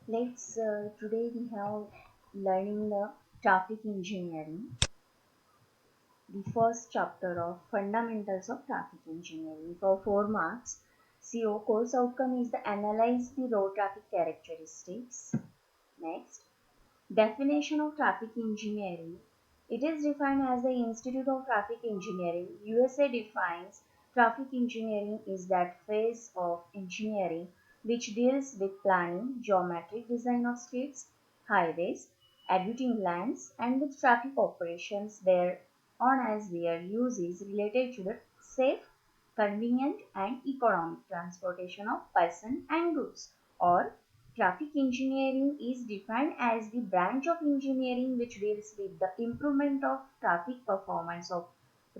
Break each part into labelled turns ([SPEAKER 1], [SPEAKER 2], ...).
[SPEAKER 1] Today we have learning the traffic engineering, the first chapter of fundamentals of traffic engineering. For 4 marks, CO course outcome is the analyze the road traffic characteristics. Next, definition of traffic engineering. It is defined as the Institute of Traffic Engineering, USA defines traffic engineering is that phase of engineering which deals with planning, geometric design of streets, highways, abutting lands, and with traffic operations thereon as their use is related to the safe, convenient, and economic transportation of person and goods, or traffic engineering is defined as the branch of engineering which deals with the improvement of traffic performance of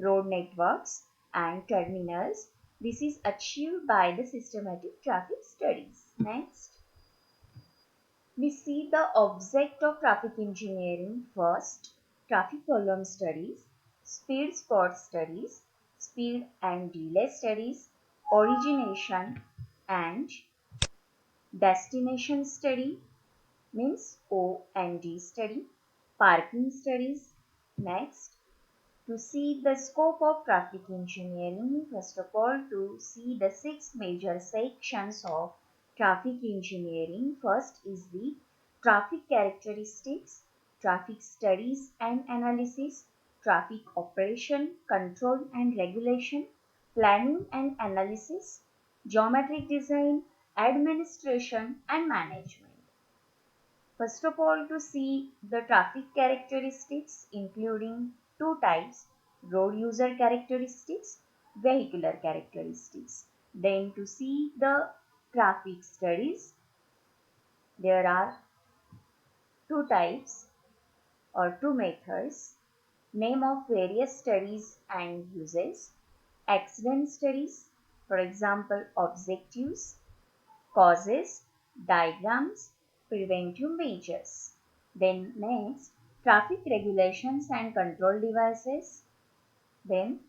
[SPEAKER 1] road networks and terminals. This is achieved by the systematic traffic studies. Next, we see the object of traffic engineering. First, traffic problem studies, speed spot studies, speed and delay studies, origination and destination study, means O and D study, parking studies. Next, to see the scope of traffic engineering, first of all, to see the 6 major sections of traffic engineering. First is the traffic characteristics, traffic studies and analysis, traffic operation, control and regulation, planning and analysis, geometric design, administration and management. First of all, to see the traffic characteristics including two types, road user characteristics, vehicular characteristics. Then to see the traffic studies, there are two types or two methods, name of various studies and uses, accident studies, for example, objectives, causes, diagrams, preventive measures. Then next, traffic regulations and control devices. Then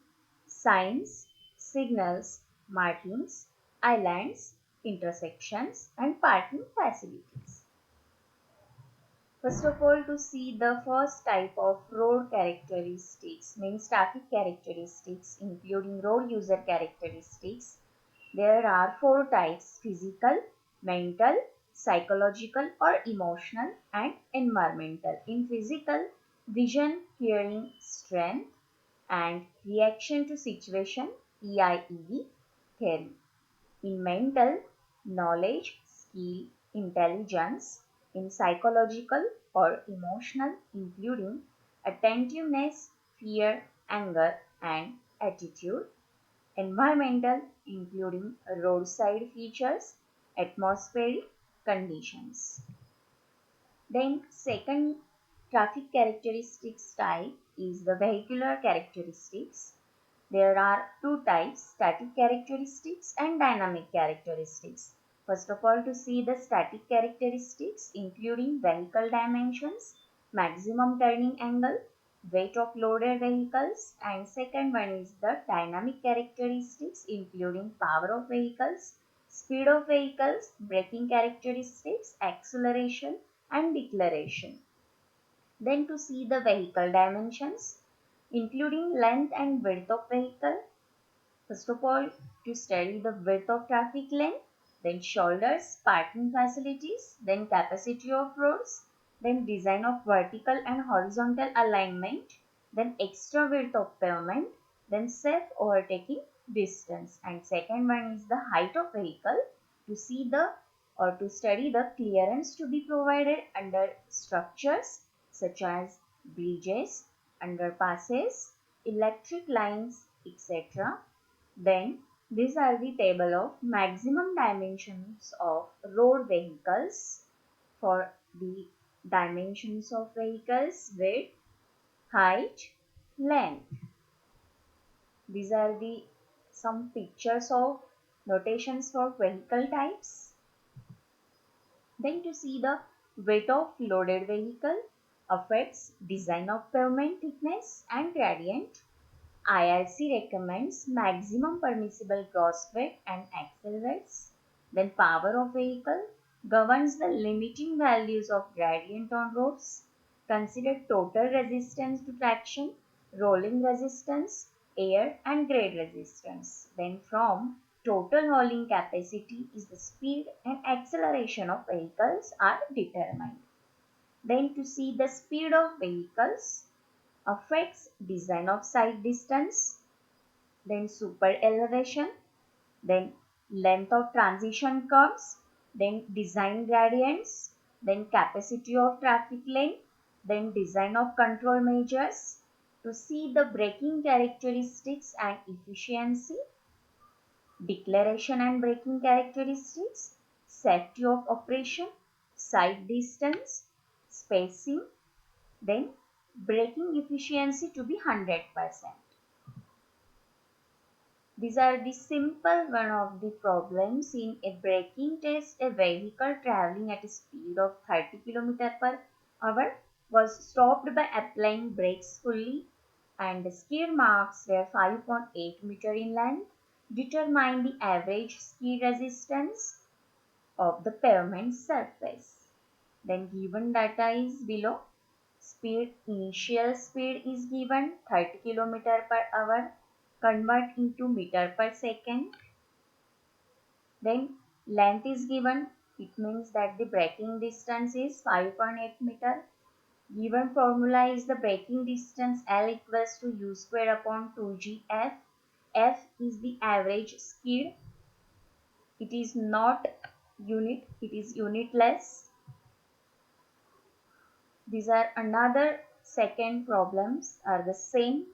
[SPEAKER 1] signs, signals, markings, islands, intersections and parking facilities. First of all, to see the first type of road characteristics, means traffic characteristics including road user characteristics. There are 4 types: physical, mental, psychological or emotional, and environmental. In physical, vision, hearing, strength, and reaction to situation, EIEV theory. In mental, knowledge, skill, intelligence. In psychological or emotional, including attentiveness, fear, anger, and attitude. Environmental, including roadside features, atmospheric conditions. Then second traffic characteristics type is the vehicular characteristics. There are two types, static characteristics and dynamic characteristics. First of all, to see the static characteristics including vehicle dimensions, maximum turning angle, weight of loaded vehicles, and second one is the dynamic characteristics including power of vehicles, speed of vehicles, braking characteristics, acceleration and deceleration. Then to see the vehicle dimensions including length and width of vehicle. First of all, to study the width of traffic lane, then shoulders, parking facilities, then capacity of roads, then design of vertical and horizontal alignment, then extra width of pavement, then safe overtaking distance. And second one is the height of vehicle, to see the or to study the clearance to be provided under structures such as bridges, underpasses, electric lines, etc. Then these are the table of maximum dimensions of road vehicles for the dimensions of vehicles: width, height, length. These are the some pictures of notations for vehicle types. Then to see the weight of loaded vehicle affects design of pavement thickness and gradient. IRC recommends maximum permissible gross weight and axle weights. Then power of vehicle, governs the limiting values of gradient on roads. Consider total resistance to traction, rolling resistance, air and grade resistance. Then from total hauling capacity is the speed and acceleration of vehicles are determined. Then to see the speed of vehicles affects design of side distance, then super elevation, then length of transition curves, then design gradients, then capacity of traffic lane, then design of control measures. To see the braking characteristics and efficiency, declaration and braking characteristics, safety of operation, side distance, spacing, then braking efficiency to be 100%. These are the simple one of the problems in a braking test. A vehicle traveling at a speed of 30 km per hour was stopped by applying brakes fully and the skid marks were 5.8 meter in length. Determine the average skid resistance of the pavement surface. Then given data is below. Initial speed is given 30 km per hour. Convert into meter per second. Then length is given. It means that the braking distance is 5.8 meter. Given formula is the braking distance L equals to U square upon 2gf. F is the average skid. It is not unit, it is unitless. These are another second problems are the same.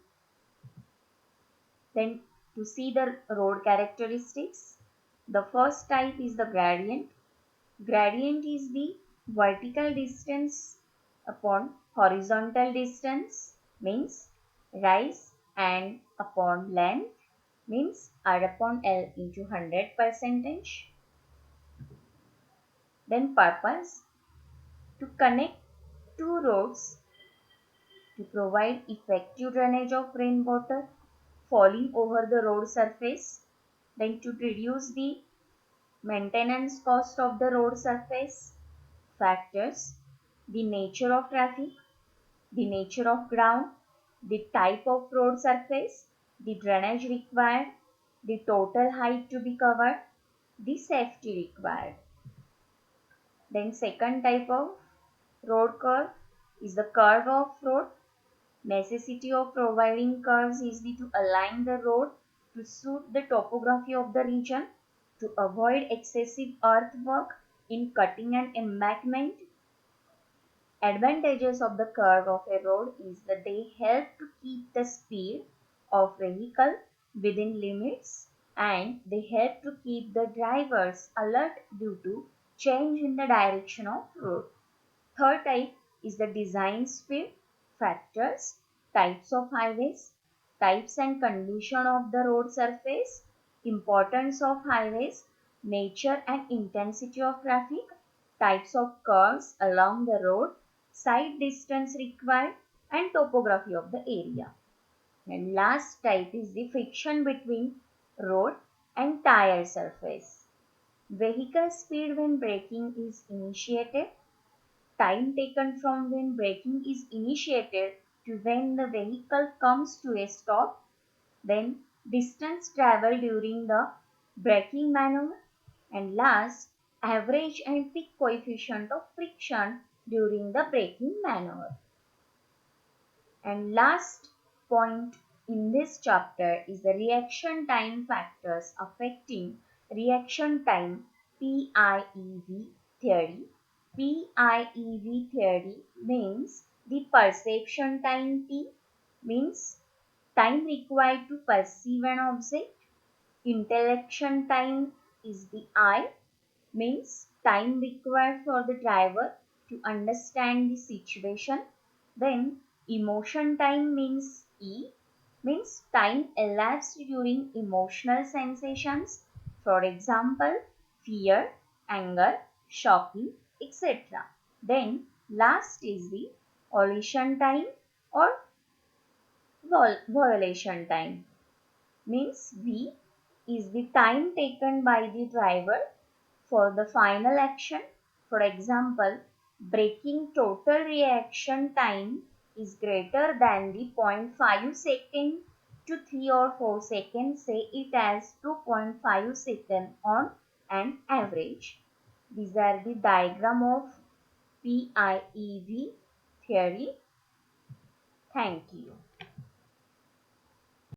[SPEAKER 1] Then to see the road characteristics, the first type is the gradient. Gradient is the vertical distance upon horizontal distance, means rise, and upon length, means R upon L into 100%. Then purpose, to connect two roads to provide effective drainage of rainwater falling over the road surface, then to reduce the maintenance cost of the road surface. Factors, the nature of traffic, the nature of ground, the type of road surface, the drainage required, the total height to be covered, the safety required. Then second type of road curve is the curve of road. Necessity of providing curves is to align the road to suit the topography of the region, to avoid excessive earthwork in cutting an embankment. Advantages of the curve of a road is that they help to keep the speed of vehicle within limits and they help to keep the drivers alert due to change in the direction of road. Third type is the design speed factors, types of highways, types and condition of the road surface, importance of highways, nature and intensity of traffic, types of curves along the road, side distance required, and topography of the area. And last type is the friction between road and tire surface. Vehicle speed when braking is initiated, time taken from when braking is initiated to when the vehicle comes to a stop, then distance traveled during the braking maneuver, and last, average and peak coefficient of friction during the braking maneuver. And last point in this chapter is the reaction time factors affecting reaction time PIEV theory. PIEV theory means the perception time T means time required to perceive an object. Intellection time is the I means time required for the driver to understand the situation. Then emotion time means E means time elapsed during emotional sensations. For example, fear, anger, shocking, etc. Then last is the volition time or violation time means V is the time taken by the driver for the final action For example, breaking total reaction time is greater than the 0.5 second to 3 or 4 seconds. Say it as 2.5 seconds on an average. These are the diagram of PIEV theory. Thank you.